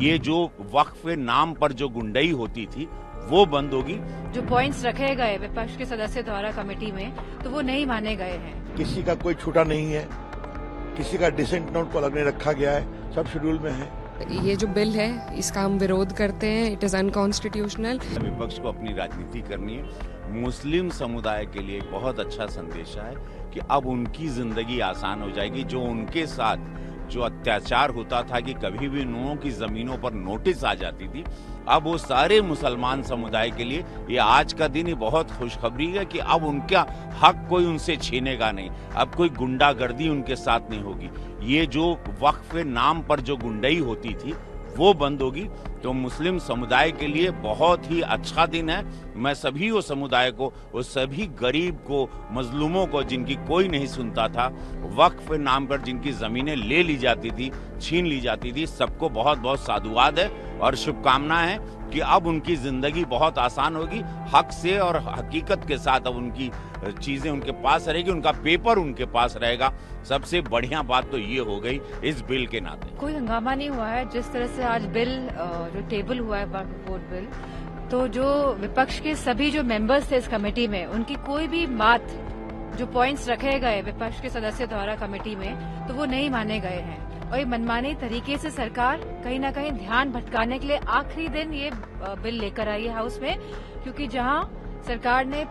ये जो वक्फ नाम पर जो गुंडई होती थी वो बंद होगी। जो पॉइंट्स रखे गए विपक्ष के सदस्य द्वारा कमेटी में, तो वो नहीं माने गए हैं। किसी का कोई छूटा नहीं है, किसी का डिसेंट नोट को अलग नहीं रखा गया है, सब शेड्यूल में है। ये जो बिल है इसका हम विरोध करते हैं। It is unconstitutional. विपक्ष को अपनी राजनीति करनी है। मुस्लिम समुदाय के लिए बहुत अच्छा संदेश है कि अब उनकी जिंदगी आसान हो जाएगी। जो उनके साथ जो अत्याचार होता था कि कभी भी नुओं की जमीनों पर नोटिस आ जाती थी, अब वो सारे मुसलमान समुदाय के लिए ये आज का दिन ही बहुत खुशखबरी है कि अब उनका हक कोई उनसे छीनेगा नहीं। अब कोई गुंडागर्दी उनके साथ नहीं होगी। ये जो वक्फ नाम पर जो गुंडई होती थी वो बंद होगी। तो मुस्लिम समुदाय के लिए बहुत ही अच्छा दिन है। मैं सभी वो समुदाय को, वो सभी गरीब को, मजलूमों को जिनकी कोई नहीं सुनता था, वक्फ नाम पर जिनकी जमीनें ले ली जाती थी, छीन ली जाती थी, सबको बहुत बहुत साधुवाद है और शुभकामनाएं हैं कि अब उनकी जिंदगी बहुत आसान होगी। हक से और हकीकत के साथ अब उनकी चीजें उनके पास रहेगी, उनका पेपर उनके पास रहेगा। सबसे बढ़िया बात तो ये हो गई इस बिल के नाते। कोई हंगामा नहीं हुआ है। जिस तरह से आज बिल जो टेबल हुआ है वक्फ बोर्ड बिल, तो जो विपक्ष के सभी जो मेंबर्स थे इस कमेटी में, उनकी कोई भी बात, जो पॉइंट्स रखे गए विपक्ष के सदस्य द्वारा कमेटी में, तो वो नहीं माने गए हैं। और ये मनमानी तरीके से सरकार कहीं ना कहीं ध्यान भटकाने के लिए आखिरी दिन ये बिल लेकर आई है हाउस में, क्योंकि जहां सरकार ने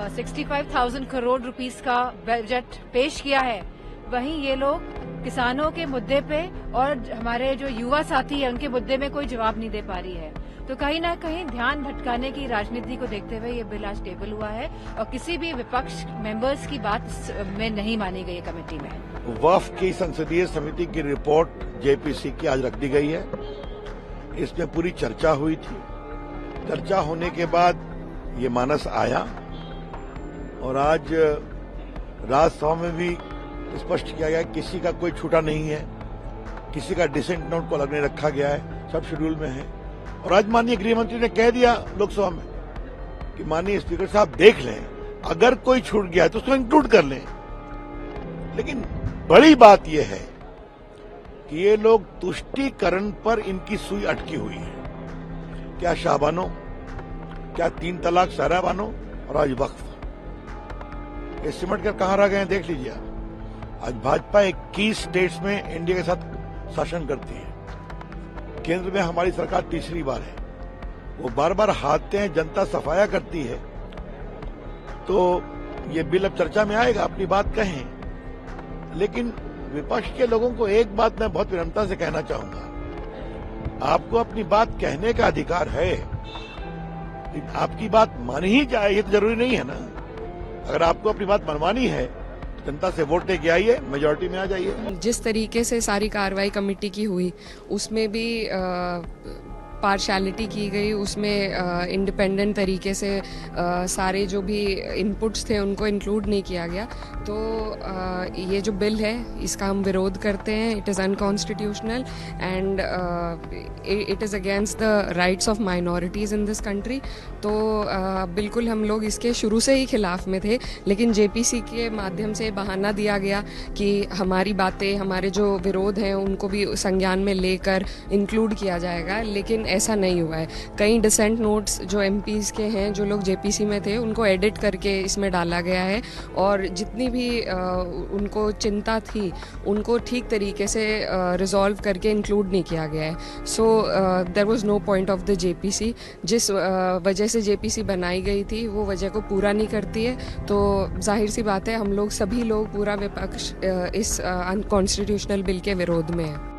65,000 करोड़ रुपीस का बजट पेश किया है, वहीं ये लोग किसानों के मुद्दे पे और हमारे जो युवा साथी हैं उनके मुद्दे में कोई जवाब नहीं दे पा रही है। तो कहीं ना कहीं ध्यान भटकाने की राजनीति को देखते हुए ये बिल आज टेबल हुआ है और किसी भी विपक्ष मेंबर्स की बात में नहीं मानी गई है कमेटी में। वक्फ की संसदीय समिति की रिपोर्ट जेपीसी की आज रख दी गई है। इसमें पूरी चर्चा हुई थी। चर्चा होने के बाद ये मानस आया और आज राज्यसभा में भी स्पष्ट किया गया किसी का कोई छूटा नहीं है, किसी का डिसेंट नोट को अलग नहीं रखा गया है, सब शेड्यूल में है। और आज माननीय गृह मंत्री ने कह दिया लोकसभा में कि माननीय स्पीकर साहब देख लें, अगर कोई छूट गया है तो उसको इंक्लूड कर लें। लेकिन बड़ी बात यह है कि ये लोग तुष्टीकरण पर इनकी सुई अटकी हुई है। क्या शाहबानो, क्या 3 तलाक सहराबानो और आज वक्फ, ये सिमट कर कहां रह गए देख लीजिए। आज भाजपा 21 स्टेट्स में इंडिया के साथ शासन करती है। केंद्र में हमारी सरकार तीसरी बार है। वो बार बार हारते हैं, जनता सफाया करती है। तो ये बिल अब चर्चा में आएगा, अपनी बात कहें। लेकिन विपक्ष के लोगों को एक बात मैं बहुत विनम्रता से कहना चाहूंगा, आपको अपनी बात कहने का अधिकार है, आपकी बात मानी ही जाए ये तो जरूरी नहीं है ना। अगर आपको अपनी बात मनवानी है, जनता से वोट लेके आइए, मेजोरिटी में आ जाइए। जिस तरीके से सारी कार्रवाई कमेटी की हुई, उसमें भी पार्शलिटी की गई, उसमें इंडिपेंडेंट तरीके से सारे जो भी इनपुट्स थे उनको इंक्लूड नहीं किया गया। तो ये जो बिल है इसका हम विरोध करते हैं। It is unconstitutional and it is against the rights of minorities in this country. तो बिल्कुल हम लोग इसके शुरू से ही खिलाफ में थे, लेकिन जेपीसी के माध्यम से बहाना दिया गया कि हमारी बातें, हमारे जो विरोध हैं उनको भी संज्ञान में लेकर इंक्लूड किया जाएगा, लेकिन ऐसा नहीं हुआ है। कई डिसेंट नोट्स जो एमपीज़ के हैं, जो लोग जेपीसी में थे, उनको एडिट करके इसमें डाला गया है और जितनी भी उनको चिंता थी उनको ठीक तरीके से रिजॉल्व करके इंक्लूड नहीं किया गया है। So there was no point of the JPC. जिस वजह से जेपीसी बनाई गई थी वो वजह को पूरा नहीं करती है। तो जाहिर सी बात है हम लोग सभी लोग, पूरा विपक्ष इस अनकॉन्स्टिट्यूशनल बिल के विरोध में है।